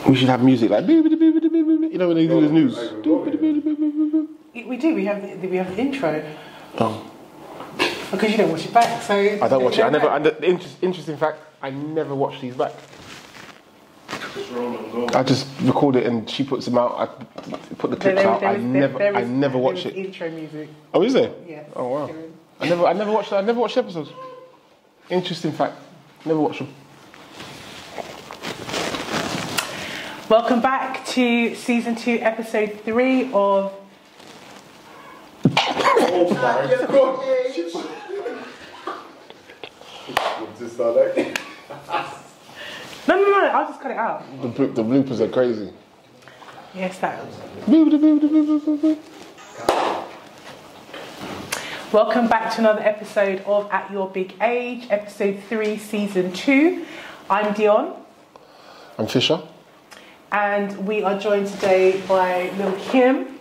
We should have music like you know when they do the news. We do. We have the intro. Oh. Because you don't watch it back, so I don't watch it. Interesting fact, I never watch these back. I just record it and she puts them out. I put the clips out. I never watch it. Intro music. Oh, is there? Yeah. Oh wow. I never watched that. I never watched episodes. Interesting fact. Never watched them. Welcome back to season 2, episode 3 of. Oh my god! No, I'll just cut it out. The bloopers are crazy. Yes, that. Welcome back to another episode of At Your Big Age, episode 3, season 2. I'm Dionne. I'm Fisher. And we are joined today by Lil Kim,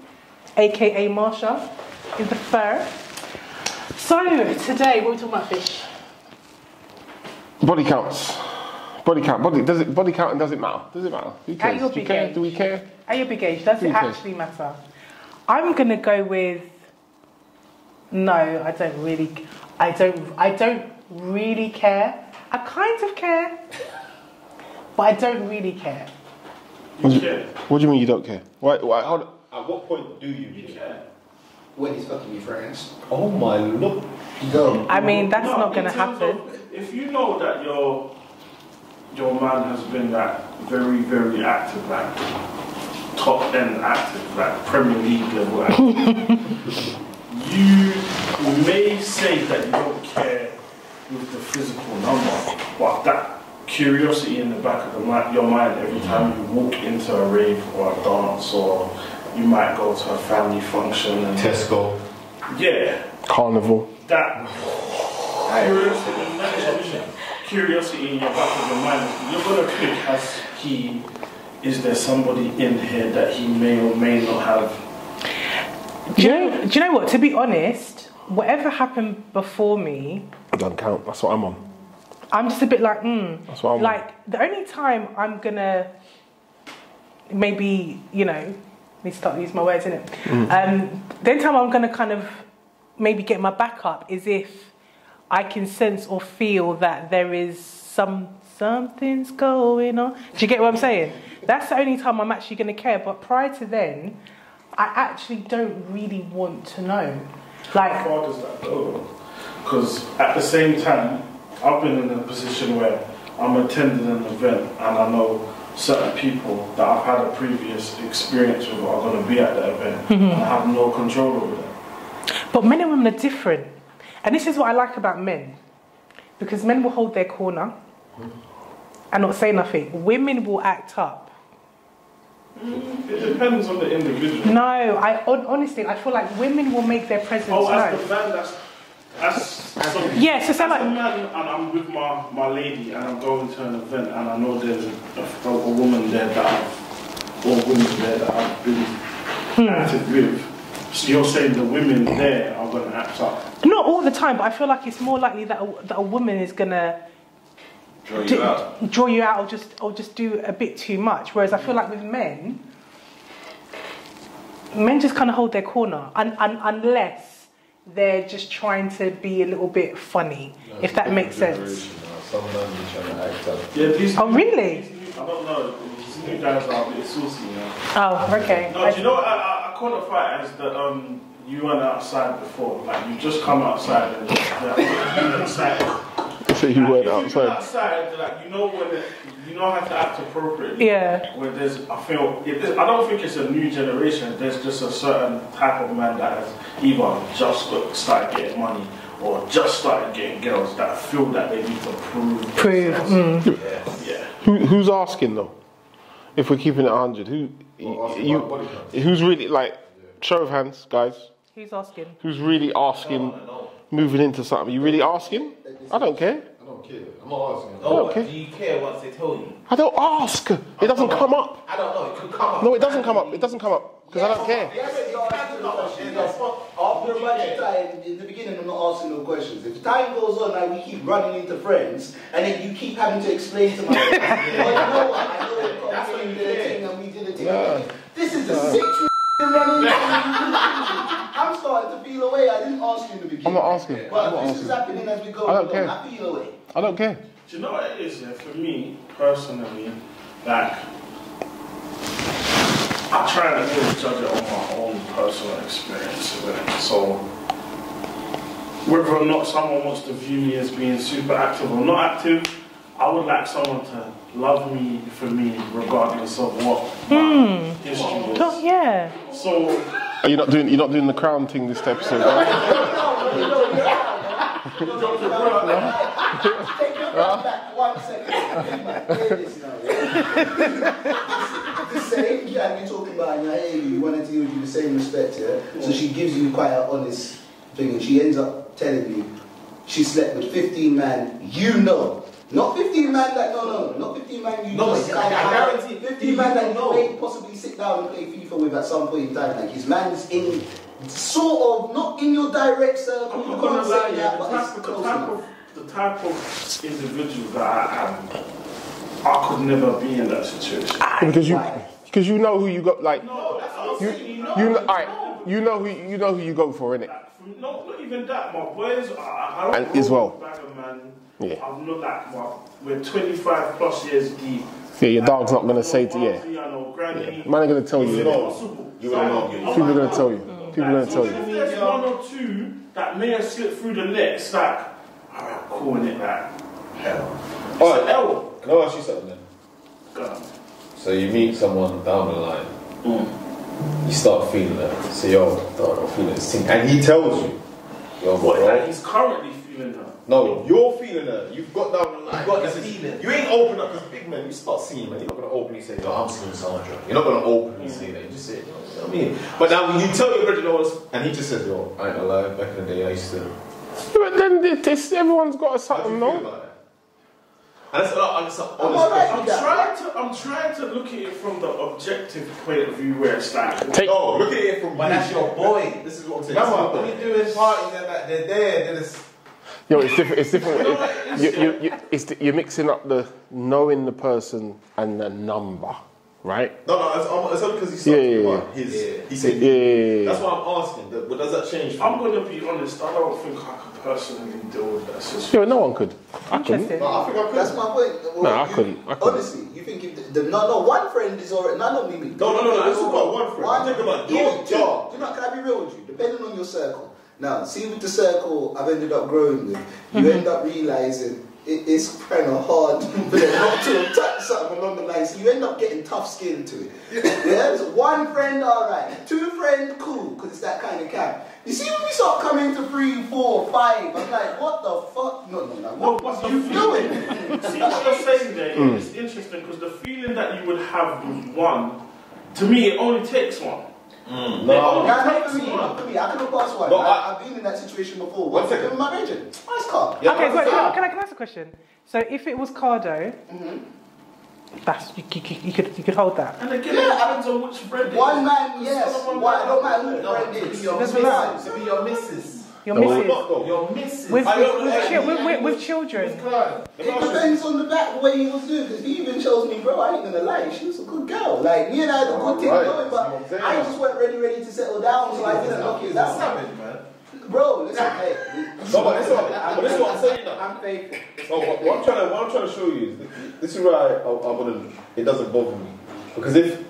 aka Marsha, in the fur. So, today, what are we talking about, Fish? Body counts. Body count. Body count and does it matter? Does it matter? Who cares? At your big age. Do we care? At your big age, does it actually matter? I'm gonna go with no. I don't really care. I kind of care, but I don't really care. You care? What do you mean you don't care? Why? Hold on. At what point do you care? When he's fucking your friends. Oh my lord. Go. I mean, that's not going to happen. If you know that your man has been that very, very active, like top end active, like Premier League level active, you may say that you don't care with the physical number, but that curiosity in the back of your mind every time you walk into a rave or a dance, or you might go to a family function and Tesco. Yeah. Carnival. That curiosity in your back of your mind, you're gonna think, is there somebody in here that he may or may not have? Do you know what? To be honest, whatever happened before me Doesn't count. That's what I'm on. I'm just a bit like, That's what I'm like, the only time I'm gonna maybe, need to start using my words, innit? The only time I'm gonna kind of maybe get my back up is if I can sense or feel that there is something's going on. Do you get what I'm saying? That's the only time I'm actually gonna care. But prior to then, I actually don't really want to know. Like, how far does that go? Because at the same time, I've been in a position where I'm attending an event and I know certain people that I've had a previous experience with are going to be at the event and I have no control over them. But men and women are different. And this is what I like about men. Because men will hold their corner and not say nothing. Women will act up. It depends on the individual. No, honestly, I feel like women will make their presence known. As the man, yeah, so as a man, and I'm with my lady and I'm going to an event and I know there's a woman there or women there that I've been active with. So you're saying the women there are going to act up? Not all the time, but I feel like it's more likely that a woman is going to draw you out or just do a bit too much. Whereas I feel like with men just kind of hold their corner unless they're just trying to be a little bit funny, if that makes sense. Some men are trying to act up. Yeah, oh, really? I don't know. These new guys are a bit saucy now. Oh, okay. No, do you know what I qualify it as that you went outside before, like you just come outside and just excited. So you weren't outside. Outside, like you know how to act appropriately. Yeah. Where I don't think it's a new generation. There's just a certain type of man that has either just started getting money or just started getting girls that feel that they need to prove. Yeah. Who's asking though? If we're keeping it 100, who's really like? Show of hands, guys. Who's asking? Who's really asking? Moving into something, you really asking? I don't care. I don't care. I'm not asking. Oh, do you care once they tell you? I don't ask. It doesn't come up. I don't know. It could come up. No, it doesn't come up. It doesn't come up because I don't care. questions. After a bunch of time, in the beginning, I'm not asking no questions. If time goes on, like we keep running into friends, and then you keep having to explain to my friends, well, you know what? I know that's when you did a thing, and we did a thing. This is the sixth running. I'm starting to feel away. I didn't ask you in the beginning. I'm not asking. But this is happening as we go. I don't care. I feel away. I don't care. Do you know what it is? Yeah? For me, personally, like, I try to always judge it on my own personal experience with it. So, whether or not someone wants to view me as being super active or not active, I would like someone to love me for me, regardless of what my history is. Oh, yeah. So, Are you not doing the crown thing this episode? Take your breath back 1 second. The same guy you're talking about in your area, you want to deal with you the same respect, yeah? So she gives you quite an honest thing, and she ends up telling you she slept with 15 men, you know. Not 15 men that, no, not 15 men you No, just I guarantee 15 men that you may possibly sit down and play FIFA with at some point in time. Like, his man's in, sort of, not in your direct circle. I'm not gonna lie, yeah, the type of individual that I am, I could never be in that situation. Because you know who you got, like, No, that's what I'm saying. you know who you go for, innit? No, not even that. My boys, I don't And as well. Bag of man. Yeah. I'm not like, we're 25 plus years deep. Yeah, your dog's not gonna say to you. I know granny. Man are gonna tell you. Impossible. You will know. People are gonna tell you. People are gonna tell If you. there's one or two that may have slipped through the nets, like, alright, calling it like hell. Alright, L. can I ask you something then? Go on. So you meet someone down the line, you start feeling it. So yo, I'm feeling this thing, and he tells you, yo, What, bro. like he's currently feeling her? No, you're feeling it. You've got down the line. You've got the feeling. You ain't open up because big man. You start seeing, man. You're not gonna openly say, yo, I'm seeing Sandra. You're not gonna openly say that. You just say, you know what I mean? But now when you tell your brother knows, and he just says, yo, I ain't gonna lie. Back in the day, I used to. But then everyone's got a How do something, you feel no? about that? And that's honest. I'm trying to look at it from the objective point of view where it's like, No, look at it from. But that's your boy. This is what I'm saying. Remember, when you're doing parties and that, they're there, they're just... Yo, it's different. It's different. You're mixing up the knowing the person and the number, right? No, it's only because he started about his. He said, Yeah. that's why I'm asking. But does that change? I'm going to be honest, I don't think I could personally deal with that situation. Yeah, no one could. I couldn't. Interesting. No, I think I could. That's my point. Well, No, I couldn't. Honestly, you think if no, one friend is already... No, me. No. This is about one friend. I'm talking about your job. Do you know, can I be real with you? Depending on your circle. Now, see with the circle I've ended up growing with, you end up realising it's kind of hard for them not to attack something along the line. So you end up getting tough skin to it. Yeah? So one friend, alright. Two friends, cool, because it's that kind of camp. You see when we start coming to 3, 4, 5, I'm like, what the fuck? No. What you doing? See what you're saying there, it's interesting because the feeling that you would have with one, to me, it only takes one. No. Not for me. I could have passed one. No, I've been in that situation before. One second. With my region. Nice car. Yeah, Okay, but- wait, can I ask a question? So if it was Cardo, that's you could hold that. And again, it depends on which friend it is. One man, yes. Some of them One, I don't might- matter who the friend is. Let's relax. To be your missus. Your No, missus. Not though. Your missus. With children. It depends on the back way he was doing, because he even shows me, bro, I ain't gonna lie, she was a good girl. Like, me and I had a good thing Right, going, that's what I'm but saying. I just weren't ready to settle down, so I didn't knock it down. Savage, man. Bro, listen, hey. No, but this is what I'm saying now. I'm faithful. So what I'm trying to show you is this is where I wouldn't. It doesn't bother me because if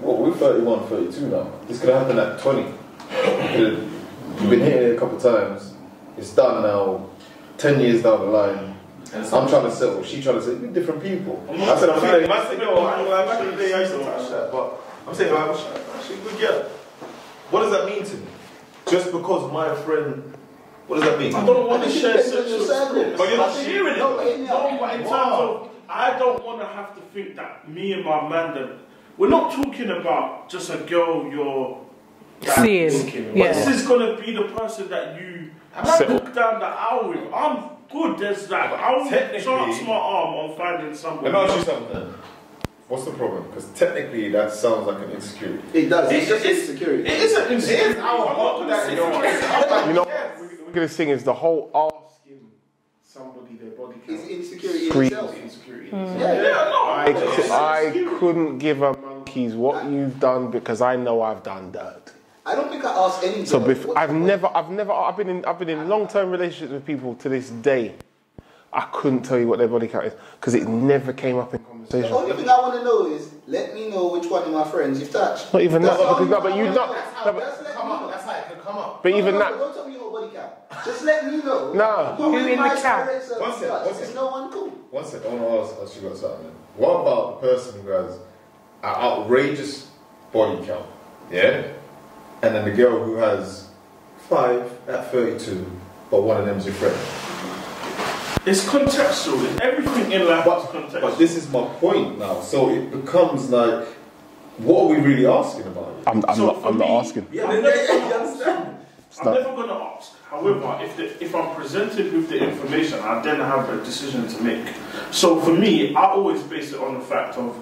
we're 31, 32 now, this could happen at 20. You've been hitting it a couple times. It's done now. 10 years down the line, I'm trying to settle. She trying to settle. We're different people. I said I'm feeling. I said no. Back in the day I used to touch that, but I'm saying I'm actually a good girl. What does that mean to me? Just because my friend. What does that mean? I don't want to think it share depends on sexual your circle. experience. But you're not sharing it. No, But in terms of, I don't want to have to think that me and my man, that we're not talking about just a girl you're Seeing, thinking. yeah. But this is going to be the person that you book down the aisle with. I'm good. There's that. I will Technically- chance my arm on finding Let somebody. me ask you something. What's the problem? Because technically that sounds like an insecurity. It does. It's just insecurity. It is an insecurity. You know, Look at this thing is the whole asking somebody their body count. It's insecurity in Free. itself. Insecurity. I couldn't give a monkeys what you've done because I know I've done dirt. I don't think I asked any. So I've been in long-term relationships with people to this day. I couldn't tell you what their body count is because it never came up in conversation. The only thing I want to know is, let me know which one of my friends you've touched. Not even that, because but you know. That's how it can come up. But even that. Don't tell me your body count. Just let me know. No. Who in the count? One second. There's no one cool. One second, I want to ask you about something. What about the person who has an outrageous body count, yeah? And then the girl who has 5 at 32, but one of them's your friend? It's contextual. Everything in life is contextual. But this is my point now. So it becomes like, what are we really asking about? I'm not asking. Yeah, I'm never going to ask. However, if I'm presented with the information, I then have a decision to make. So for me, I always base it on the fact of,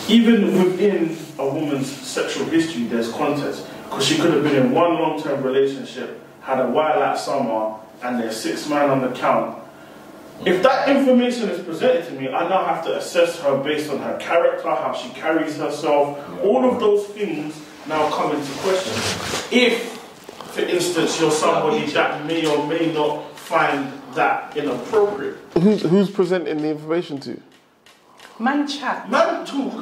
even within a woman's sexual history, there's context. Because she could have been in one long-term relationship, had a while at summer, and there's 6 men on the count. If that information is presented to me, I now have to assess her based on her character, how she carries herself. All of those things now come into question. If, for instance, you're somebody that may or may not find that inappropriate. Who's presenting the information to you? Man chat. Man talk.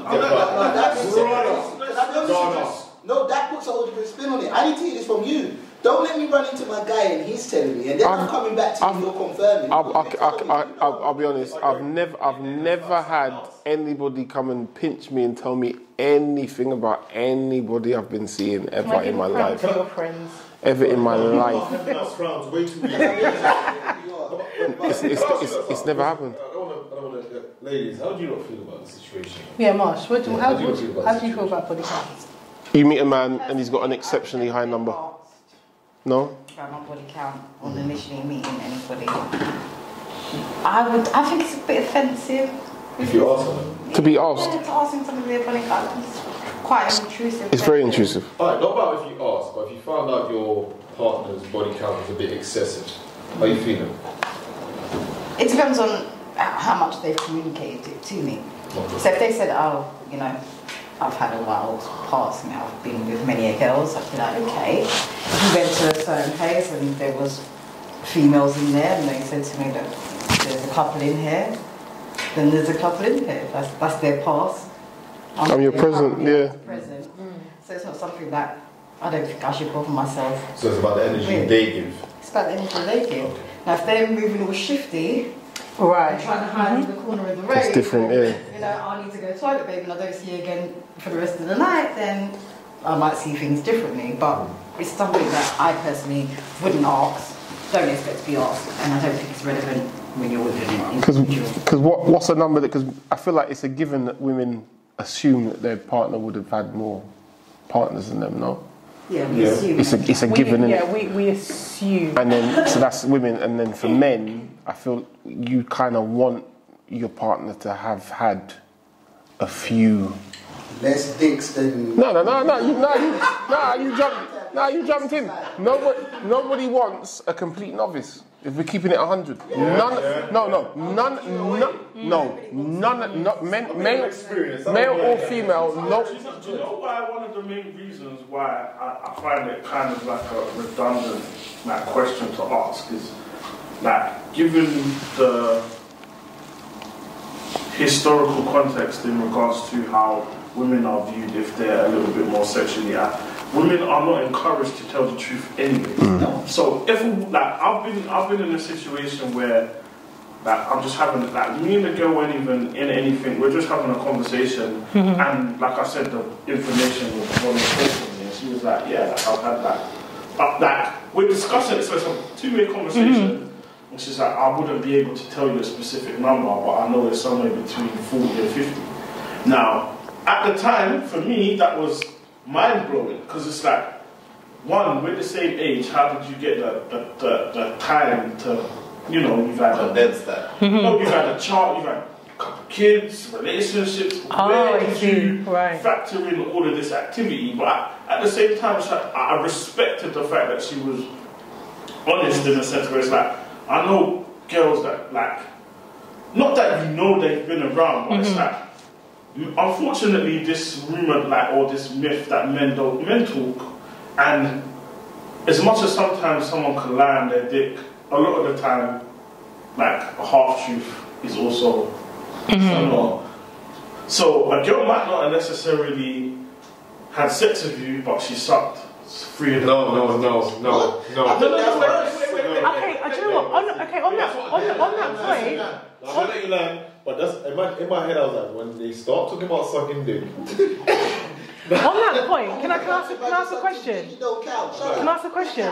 No, that puts a whole different spin on it. I need to hear this from you. Don't let me run into my guy and he's telling me, and then I'm coming back to you and you're confirming. I'll be honest. I've never had anybody come and pinch me and tell me anything about anybody I've been seeing ever in my life. Your friends. Ever in my life. It's never happened. Ladies, how do you not feel about the situation? Yeah, Marsh. How do you feel about body count? You meet a man and he's got an exceptionally high number. No? About my body count on initially meeting anybody. I think it's a bit offensive. If you ask them. To be asked. Yeah, to asking somebody their body count is quite intrusive. It's very intrusive. Alright, not about if you ask, but if you found out your partner's body count was a bit excessive, how are you feeling? It depends on how much they've communicated it to me. Okay. So if they said, oh, you know, I've had a wild past now, I've been with many girls, I'd be like, okay. If you went to a certain place and there was females in there and they said to me that there's a couple in here, then there's a couple in here. That's their past. I'm your present, yeah. Present. So it's not something that I don't think I should bother myself. So it's about the energy they give. It's about the energy they give. Okay. Now if they're moving all shifty, Right. trying to hide in the corner of the road. That's different, yeah. You know, I need to go to the toilet, babe, and I don't see you again for the rest of the night, then I might see things differently. But it's something that I personally wouldn't ask, don't expect to be asked, and I don't think it's relevant when you're with an individual. Because what's a number that, because I feel like it's a given that women assume that their partner would have had more partners than them, no? Yeah, we assume. It's a given, innit? Yeah, we assume. And then, so that's women, and then for men, I feel you kind of want your partner to have had a few. Less dicks than. No, you jumped in. Nobody wants a complete novice. If we're keeping it 100, none, male or female, no. Do you know why one of the main reasons why I find it kind of like a redundant question to ask is given the historical context in regards to how women are viewed if they're a little bit more sexually active. Women are not encouraged to tell the truth anyway. So if I've been in a situation where I'm just having me and the girl weren't even in anything. We're just having a conversation, and like I said, the information was very important to me. And she was like, "Yeah, I've had that." But we're discussing it, so it's a two-way conversation. And she's like, "I wouldn't be able to tell you a specific number, but I know it's somewhere between 40 and 50." Now, at the time, for me, that was mind-blowing, because it's like, one, we're the same age, how did you get the time to, you've had condense that. No, you've had a child, you've had a couple kids, relationships, Oh, where I did see. you Right. factor in all of this activity? But at the same time, it's like, I respected the fact that she was honest in a sense where it's like, I know girls that like, not that you know they've been around, but it's like, unfortunately, this rumor, like, or this myth that men talk, and as much as sometimes someone can lie on their dick, a lot of the time, like, a half truth is also somewhat. So a girl might not have necessarily had sex with you, but she sucked 3 of them. No. Okay, do you know what? On that point, I'll let you learn, but that's in my head. I was like, when they start talking about sucking dick. on that point, can I ask a question? You don't count. Can I ask a question?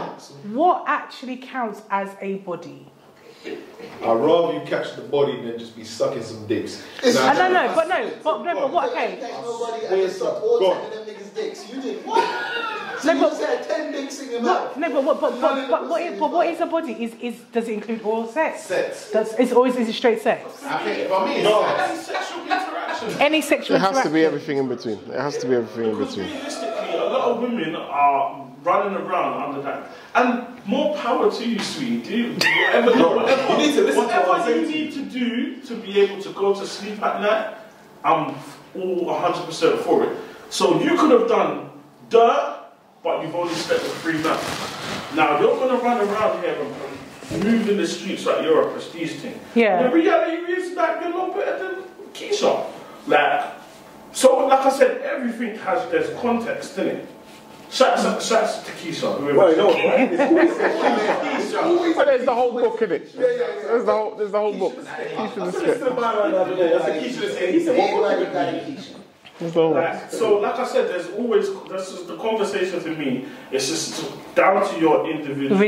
What actually counts as a body? I'd rather you catch the body than just be sucking some dicks. But what? Okay. Nobody ever sucked all 10 of them niggas' dicks. You did what? So you just had 10 dicks in your mouth. No, but what is a body? Is does it include oral sex? Sex. Is it straight sex? I think if I mean Any sexual interaction. Any sexual It has interaction? to be everything in between. It has to be everything in Because between. realistically, a lot of women are running around under that. And more power to you, sweetie. Do whatever You need to listen to what I'm whatever you saying to need to do to be able to go to sleep at night, I'm all 100% for it. So you could have done dirt, but you've only slept for 3 months. Now you're going to run around here and move in the streets like you're a prestige thing. Yeah. The reality is that you're not better than Keisha. So like I said, everything there's context in it. Shouts to Keisha. Well, you know what, right? But there's the whole book in it. There's the whole book. I said to my man the other day, I said, Keisha the same. He said, what book is it? So, like I said, there's always the conversation to me. It's just down to your individual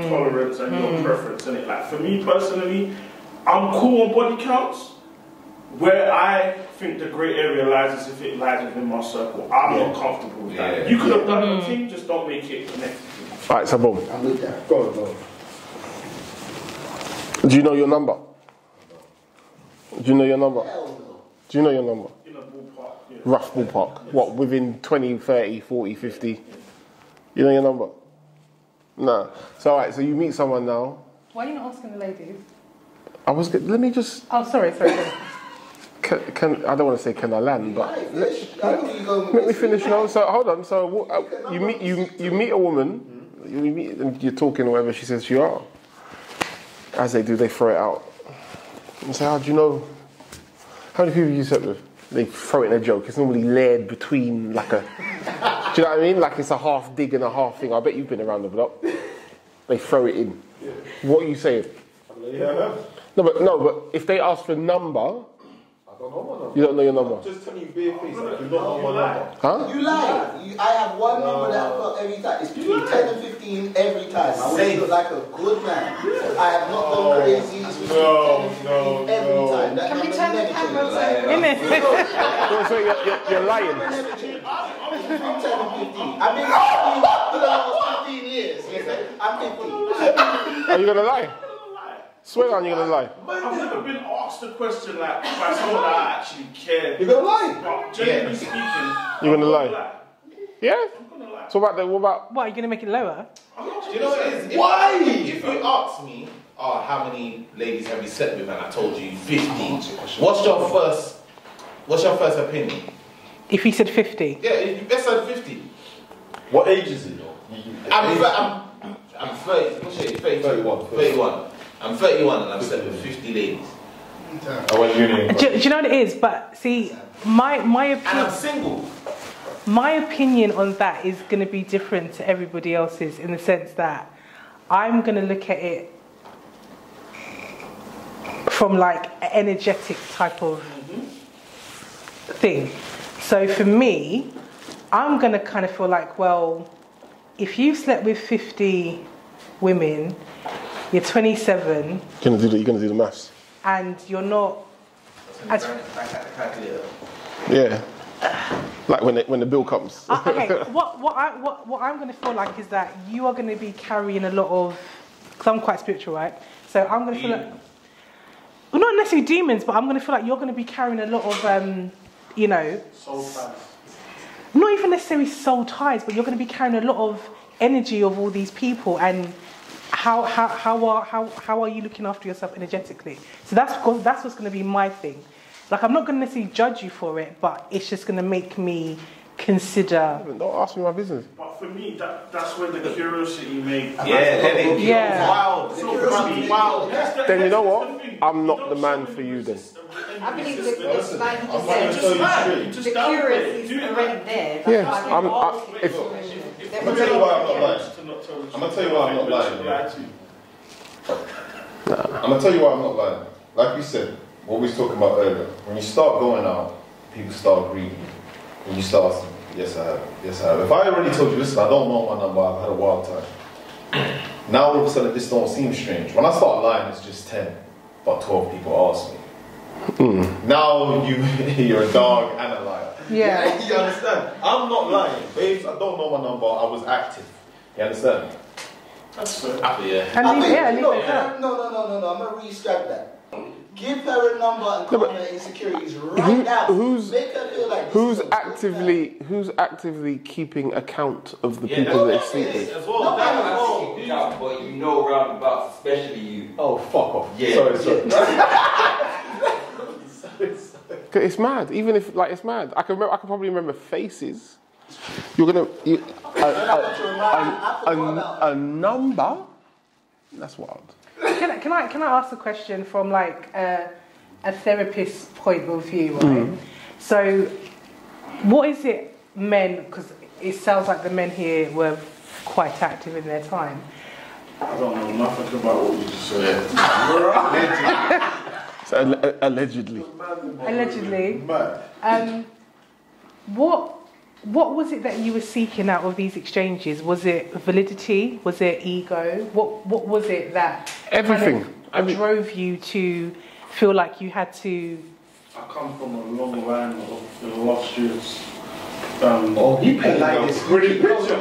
tolerance and your preference. And like for me personally, I'm cool on body counts. Where I think the grey area lies is if it lies within my circle. I'm not comfortable with that. You could have done the thing, just don't make it connected. Alright, so boom. I'm with that. Go. Do you know your number? Do you know your number? Hell no. Do you know your number? In a ballpark, yeah. Rough ballpark. What, within 20, 30, 40, 50? You know your number? No. So alright, so you meet someone now. Why are you not asking the ladies? Let me just... Oh, sorry. Can I don't want to say can I land, but I know where you're going with let me this. finish now. So hold on. So you meet a woman, you meet and you're talking or whatever. She says you are. As they do, they throw it out and say, "How do you know? How many people you slept with?" They throw it in a joke. It's normally layered between like a. Do you know what I mean? Like it's a half dig and a half thing. I bet you've been around the block. They throw it in. What are you saying? Yeah. No, but if they ask for number. I don't know my number. You don't know your number? I'm just telling you bare face, like, you don't know my number. Huh? You lie. I have one number that I've got every time. It's between 10 and 15 every time. I always look like a good man. I have not gone crazy. It's between 10 and 15 every time. That Can we number turn the never cameras changes. over? So you're lying. Never changes. It's between 10 and 15. I've been 15 for the last 15 years. I'm 15. Are you gonna lie? Swear down, you're gonna lie. I've never been asked a question like by someone that I actually care. You're gonna lie? But generally speaking, You're gonna I'm lie. Yeah? I'm gonna lie. So what about What, are you going to make it lower? Do you know what it is? Why? If you ask me, how many ladies have you slept with, and I told you 50, what's your first opinion? If he said 50. Yeah, you best said 50. What age is it though? I'm 30. What's it? 31. I'm 31 and I've slept with 50 ladies. I went uni. Do you know what it is? But see, my And I'm opinion, single. my opinion on that is going to be different to everybody else's in the sense that I'm going to look at it from like an energetic type of thing. So for me, I'm going to kind of feel like, well, if you've slept with 50 women, you're 27, you're gonna do the maths? and you're not as Yeah. Like when the bill comes. okay. What I'm going to feel like is that you are going to be carrying a lot of, because I'm quite spiritual, right? So I'm going to feel like well, not necessarily demons, but I'm going to feel like you're going to be carrying a lot of, you know, Soul ties. not even necessarily soul ties, but you're going to be carrying a lot of energy of all these people, and how are you looking after yourself energetically? So that's what's going to be my thing. Like, I'm not going to necessarily judge you for it, but it's just going to make me consider. Don't ask me my business. But for me, that's where the curiosity makes. Yeah. Wild. Wild. Then you know what? I'm not the man for you then. I believe that, like you I'm going to just tell you said, straight. the curious is already there. That's Yeah, why I'm they're if I'm going to tell you why I'm not lying. I'm going to tell you why I'm not lying. I'm going to tell you why I'm not lying. Like you said, what we was talking about earlier, when you start going out, people start greeting you. When you start asking, yes I have, yes I have. If I already told you, listen, I don't know my number, I've had a wild time. Now all of a sudden this don't seem strange. When I start lying, it's just 10, about 12 people ask me. Now you're a dog and a liar. Yeah. You understand? I'm not lying, babes. I don't know my number. I was active. You understand? That's fair. Yeah. And leave, yeah, leave No, it at that. no. I'm going to re-strap that. Give her a number and calm her insecurities right now. Make her feel like who's actively keeping account of the people they sleep with? As well. But you know roundabouts, especially you. Oh, fuck off. Yeah. Sorry. It's mad. Even if it's mad. I can probably remember faces. You're gonna a number. That's wild. Can I ask a question from like a therapist's point of view, right? So, what is it, men? Because it sounds like the men here were quite active in their time. I don't know nothing about what you just said. So, allegedly. Allegedly. What was it that you were seeking out of these exchanges? Was it validity? Was it ego? What was it that Everything. kind of drove you to feel like you had to? I come from a long line of illustrious. he paid like this. Pretty picture.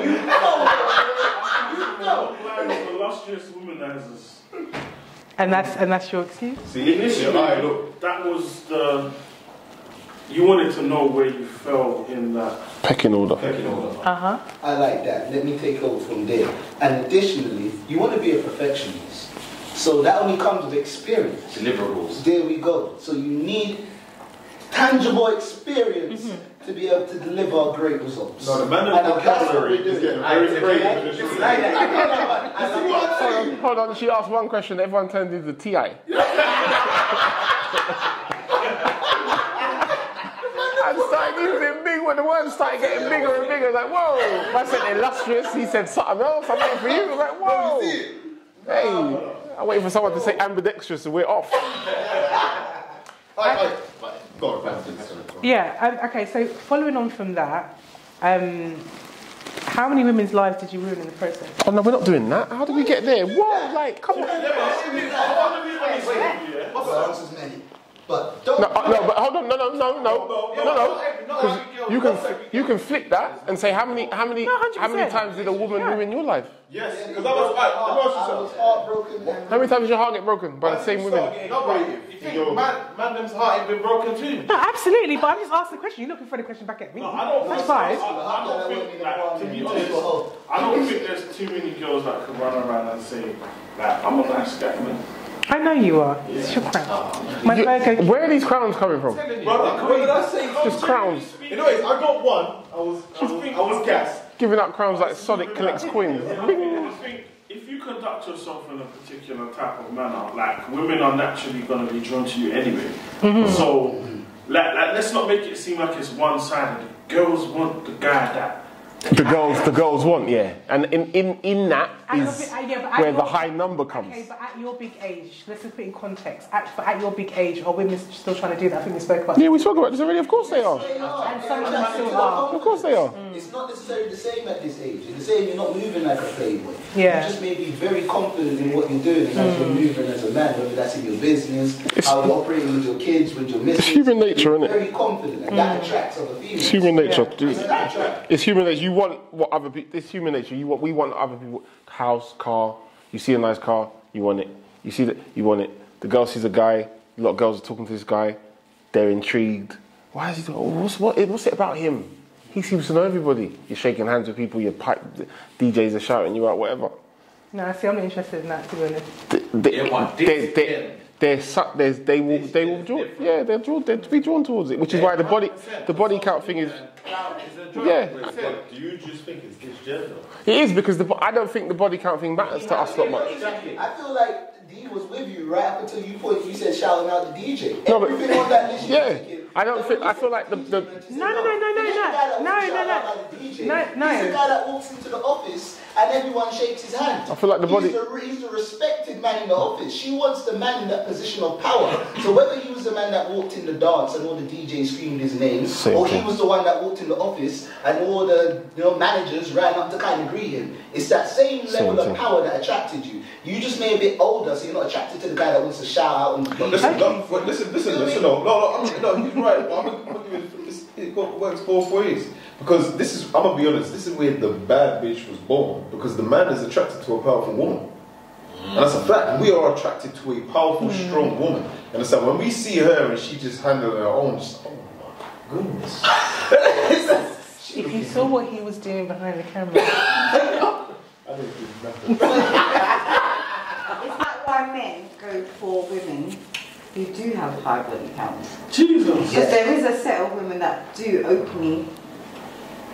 Line of illustrious womanizers. And that's your excuse? See, Initially, look. that was the. You wanted to know where you fell in that. Pecking order. Uh-huh. I like that. Let me take over from there. And additionally, you want to be a perfectionist. So that only comes with experience. Deliverables. There we go. So you need tangible experience to be able to deliver great results. No, the man And of vocabulary is getting very crazy. Hold on. She asked one question. Everyone turned into TI. And started using big when the words started getting bigger and bigger. Like, whoa. I said illustrious. He said something else. I'm waiting for you. I'm like, whoa. Hey. I'm waiting for someone to say ambidextrous and we're off. Go on, Yeah. Okay. So following on from that, how many women's lives did you ruin in the process? Oh no, we're not doing that. How did we get there? Whoa, like, come on. But don't. No, but hold on, no. Because you can flip that and say how many times did a woman ruin your life? Yes, because I was heartbroken. How many times did your heart get broken by the same women? No, but you think man them's heart ain't been broken too? No, absolutely. But I'm just asking the question. You're not going to throw the question back at me. No, I don't. That's fine. I don't think, like, to be honest, I don't think there's too many girls that can run around and say, like, I'm a nice guy, man. I know you are. It's your crown. My burger. Where are these crowns coming from? Brother, what did I say? Just crowns. Anyways, I got one. I was gassed. Giving out crowns like Sonic collects coins. I think if you conduct yourself in a particular type of manner, like, women are naturally going to be drawn to you anyway. So, let's not make it seem like it's one-sided. The girls want the guy that. The girls want, yeah. And in that is where the high number comes. Okay, but at your big age, let's just put it in context. At your big age, are women still trying to do that? I think we spoke about. Yeah, we spoke about this already. Of course they are. And some of them still are. Of course they are. It's not necessarily the same at this age. It's the same, you're not moving like a playboy. Yeah. You just may be very confident in what you're doing and as you're moving as a man, whether that's in your business, how you're operating with your kids, with your missus. It's human nature, isn't it? Very confident, and that attracts other females. It's human nature. Yeah. It's human nature. You want what other people. It's human nature. We want other people. House, car. You see a nice car, you want it. You see that, you want it. The girl sees a guy, A lot of girls are talking to this guy. They're intrigued. Why is he doing? What's it about him? He seems to know everybody. You're shaking hands with people. Your DJs are shouting you out. Whatever. No, see, I'm not interested in that, to be honest. They will draw. Yeah, they'll be drawn towards it, which is why the body count thing is. Yeah. Do you just think it's disgender? It is because I don't think the body count thing matters to us that much. I feel like D was with you right up until you said shouting out the DJ. No, but everything on that list. yeah, I don't think. I feel like the No. He's the guy that walks into the office and everyone shakes his hand. I feel like the body. He's the respected man in the office. She wants the man in that position of power. So whether he was the man that walked in the dance and all the DJs screamed his name, or he was the one that walked in the office and all the managers ran up to kind of greet him, it's that same level of power that attracted you. You just may a bit older, so you're not attracted to the guy that wants to shout out and listen. No, he's right. But I'm gonna give it works both ways. Because I'm gonna be honest, this is where the bad bitch was born. Because the man is attracted to a powerful woman. And that's a fact. We are attracted to a powerful, strong woman. And so when we see her and she just handled her own, just, oh my goodness. If you saw what he was doing behind the camera. I didn't do nothing. Is that why men go for women who do have high body counts? Jesus. Because there is a set of women that do openly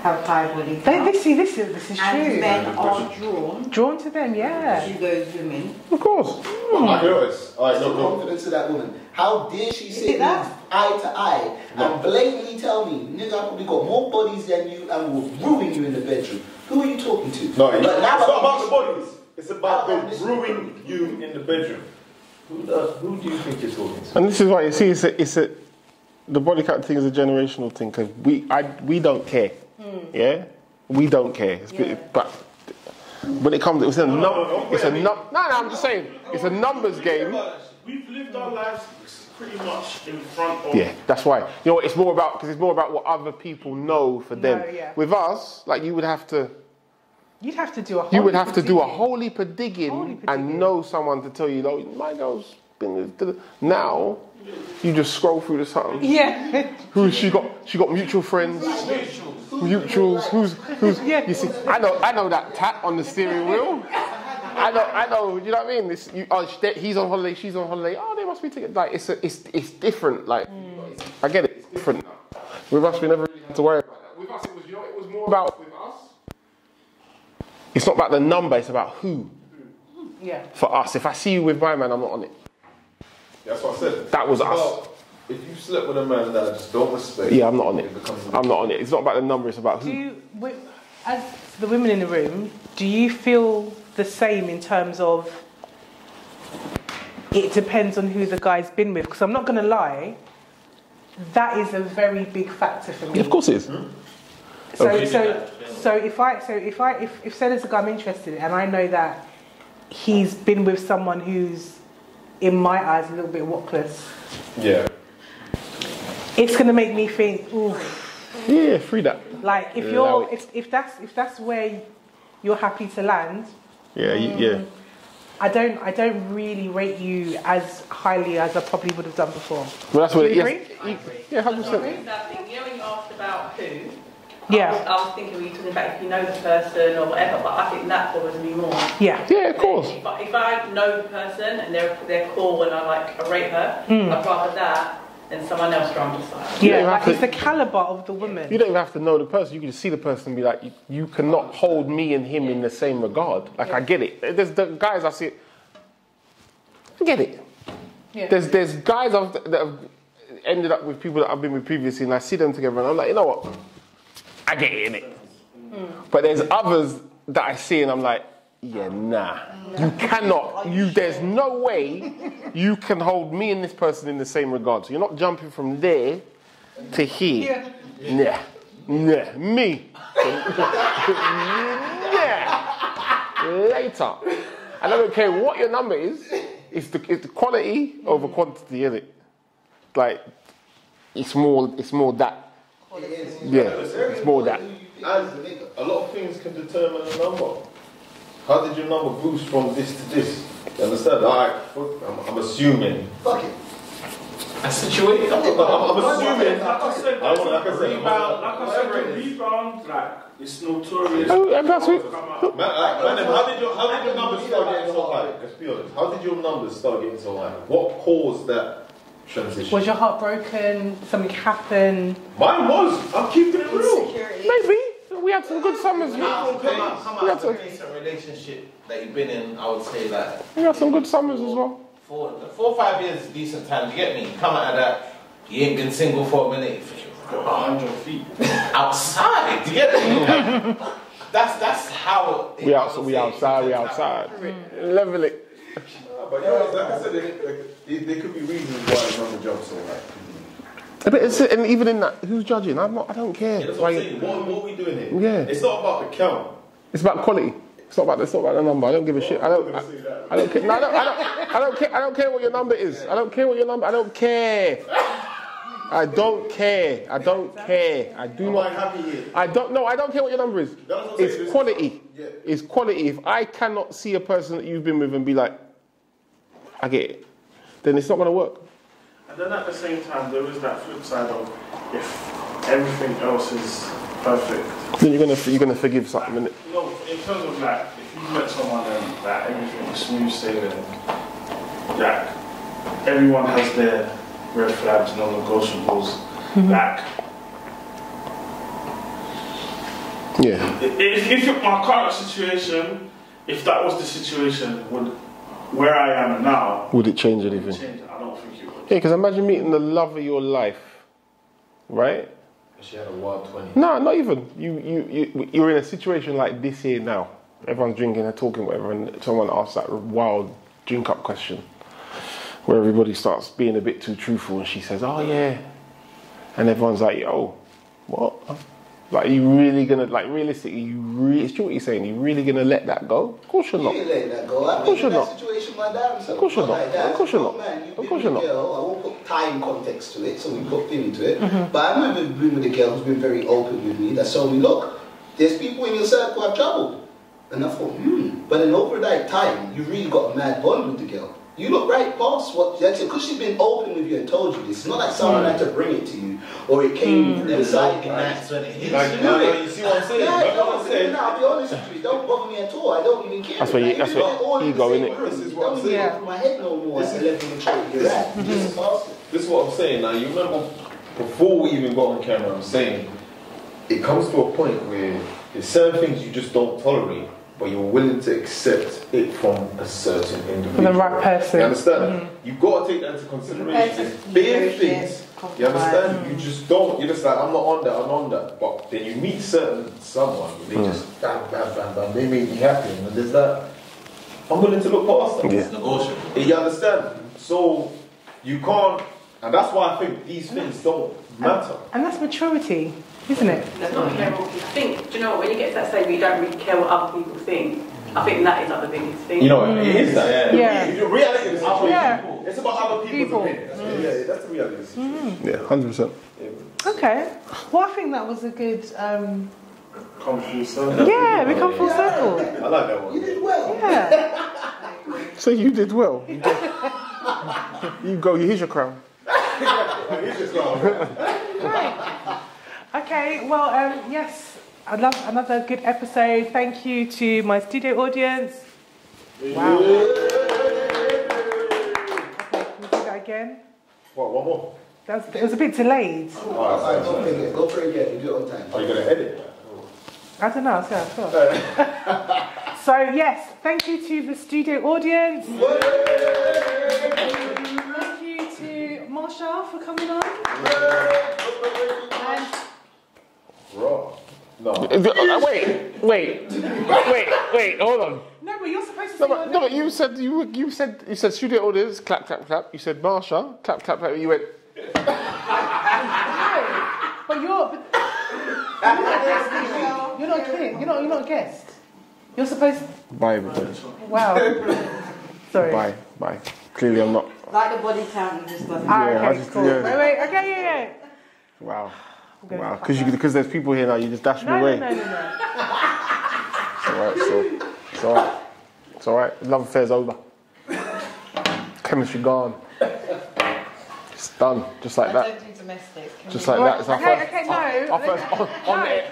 have high body counts. This is true. And men are drawn to them, yeah. to those women. Of course. I noticed. What's the confidence of that woman? How dare she sit eye to eye and blatantly tell me, nigga, I probably got more bodies than you and will ruin you in the bedroom. Who are you talking to? No, it's not about the bodies. It's about them ruining you in the bedroom. Who do you think you're talking to? And this is why you see, the body count thing is a generational thing because we don't care. Yeah, we don't care. But when it comes, I'm just saying, it's a numbers game. We've lived our lives pretty much in front of. Yeah, that's why. You know, it's more about what other people know for them. Yeah. With us, like you would have to. You'd have to do a whole You would have to do a whole heap of digging and know someone to tell you, my girl's been with. Now, you just scroll through the something. Yeah. Who's she got? She got mutual friends. Mutuals. Who's? Yeah. You see, I know that tap on the steering wheel. I know. You know what I mean? He's on holiday. She's on holiday. Oh, they must be together. Like it's different. Like I get it. It's different. With us, we never really had to worry about that. With us, it was more about with us. It's not about the number, it's about who. Yeah. For us. If I see you with my man, I'm not on it. That's what I said. That was us. If you slept with a man that I just don't respect, yeah, I'm not on it. I'm not on it. It's not about the number, it's about who. As the women in the room, do you feel the same in terms of it depends on who the guy's been with? Because I'm not going to lie, that is a very big factor for me. Yeah, of course it is. So if say there's a guy I'm interested in and I know that he's been with someone who's in my eyes a little bit wockless. Yeah. It's gonna make me think, ooh. Yeah, free that. Like if that's where you're happy to land. Yeah. I don't really rate you as highly as I probably would have done before. Well, that's what Do you agree? Yeah, 100%. That thing, you know when you asked about who? Yeah. I was thinking, were you talking about if you know the person or whatever, but I think that bothers me more. Yeah. Yeah, of course. If I know the person and they're cool and I rate her, I'd rather that than someone else where I'm just like... Yeah, like it's the calibre of the woman. You don't even have to know the person. You can just see the person and be like, you cannot hold me and him in the same regard. Like, I get it. There's the guys I see it. I get it. Yeah. There's guys that have ended up with people that I've been with previously and I see them together and I'm like, you know what? I get it, innit? But there's others that I see and I'm like, yeah, nah. You cannot. There's no way you can hold me and this person in the same regard. So you're not jumping from there to here. Yeah. Nah. Me. Yeah. Later. I don't care what your number is. It's the quality over quantity, isn't it? Like, it's more that. Yeah, it's more that. A lot of things can determine a number. How did your number boost from this to this? You understand? I'm assuming. Fuck it. a situation. I'm assuming. Like I said, Rebound. rebound, like, it's notorious. Oh, and that's it. Man, how did your numbers start getting so high? Let's be honest. How did your numbers start getting so high? What caused that transition? Was your heart broken? Something happened? Mine was. I'm keeping it real. Maybe. We had some good summers. Come out of a recent relationship that you've been in, I would say that. We had some good summers as well. 4 or 5 years is a decent time. You get me? Come out of that. You ain't been single for a minute. Got 100 feet. Outside. You get me? That's how. We outside. Level it. But like I said, there could be reasons why it's not the job so high. And even in that, who's judging? I don't care. Yeah, that's what I'm saying. What are we doing here? Yeah. It's not about the count. It's about quality. It's not about the number. I don't give a shit. I don't care. No, I don't care. I don't care what your number is. I don't care what your number. I don't care. I don't care. I don't care. I do not. I don't. No, I don't care what your number is. It's quality. It's quality. If I cannot see a person that you've been with and be like, I get it, then it's not going to work. And then at the same time, there is that flip side of if everything else is perfect. Then you're gonna forgive something, innit? No, in terms of like, if you met someone and like everything is smooth sailing, like everyone has their red flags, non-negotiables. Like, yeah. If my current situation, if that was the situation, where I am now, Would it change anything? I don't think it would. Yeah, because imagine meeting the love of your life, right? She had a wild 20. No, not even. You're in a situation like this here now. Everyone's drinking and talking, whatever, and someone asks that wild drink-up question where everybody starts being a bit too truthful, and she says, "Oh yeah," and everyone's like, "Yo, what?" Like, you really gonna, like, realistically, it's true what you're saying, you really gonna let that go? Of course you're not. You ain't letting that go. I've been in that situation my damn self. Of course you're not. Of course you're not. Of course you're not. I won't put time context to it, so we put thing into it. But I've been with a girl who's been very open with me, that told me, look, there's people in your circle I've troubled. And I thought, But then over that time, you really got a mad bond with the girl. You look right past what, because she's been open with you and told you this. It's not like someone had to bring it to you, or it came from the side. That's when it hits. You see what I'm saying? I'll be honest with you, it don't bother me at all. I don't even care. That's where ego, innit? This is what I'm saying. Don't my head no more. This is what I'm saying. Now, you remember before we even got on camera, I'm saying it comes to a point where there's certain things you just don't tolerate, but you're willing to accept it from a certain individual. For the right person. You understand? You've got to take that into consideration. It's big things. You understand? You just don't. You're just like, I'm not on that, I'm on that. But then you meet someone, they just bam, bam, bam, bam. They make you happy. And there's that. I'm willing to look past that. Yeah. It's negotiable. You understand? So you can't, and that's why I think these things don't matter. And that's maturity, isn't it? That's not care what people think. Do you know what? When you get to that stage where you don't really care what other people think, I think that is like the biggest thing. You know, it is that. Yeah. The reality of the situation. Yeah. It's about other people's opinions. Yeah, that's the reality of the situation. Yeah, 100%. Okay. Well, I think that was a good. Come full circle. Yeah, we come full circle. I like that one. You did well. Yeah. So you did well. You go, here's your crown. Here's just wrong. Okay, well, yes, I love another good episode. Thank you to my studio audience. Wow. Okay, can we do that again? What, one more? It was a bit delayed. Alright, go for it again. You do it on time. Are you going to edit? I don't know, yeah, sure. So, yes, thank you to the studio audience. Thank you to Marsha for coming on. And Raw. No. Wait, hold on. no, but you're supposed to say No, but you said studio audience, clap, clap, clap. You said Marsha, clap, clap, clap. You went. But you're not clear. You're not a guest. You're supposed. Bye, everybody. Wow. Sorry. Bye. Clearly, I'm not. Like the body count, you just doesn't. Cool. Yeah. Wait. Okay, yeah. Wow. Because there's people here now. You just dash me away. No. It's alright. It's alright. Love affair's over. Chemistry gone. It's done, just like I that. don't do domestics. Can Just we- like that. It's our Okay, first, okay, no. our first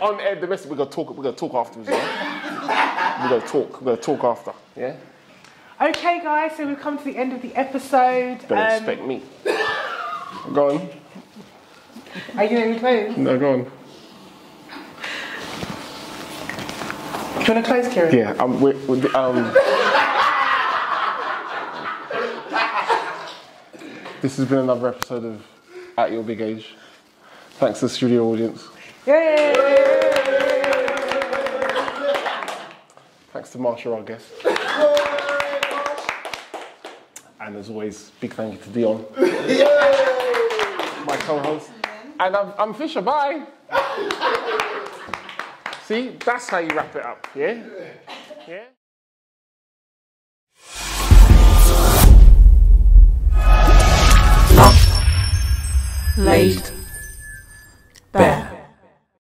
on air domestic. We're gonna talk afterwards. Yeah? We're gonna talk after. Yeah. Okay, guys, so we've come to the end of the episode. Don't expect me. Go on. Are you going to close? No, go on. Do you want to close, Kieron? Yeah. This has been another episode of At Your Big Age. Thanks to the studio audience. Yay! Thanks to Marsha, our guest. And as always, big thank you to Dionne, my co-host. And I'm Fisher, bye. See, that's how you wrap it up, yeah? Yeah? Late.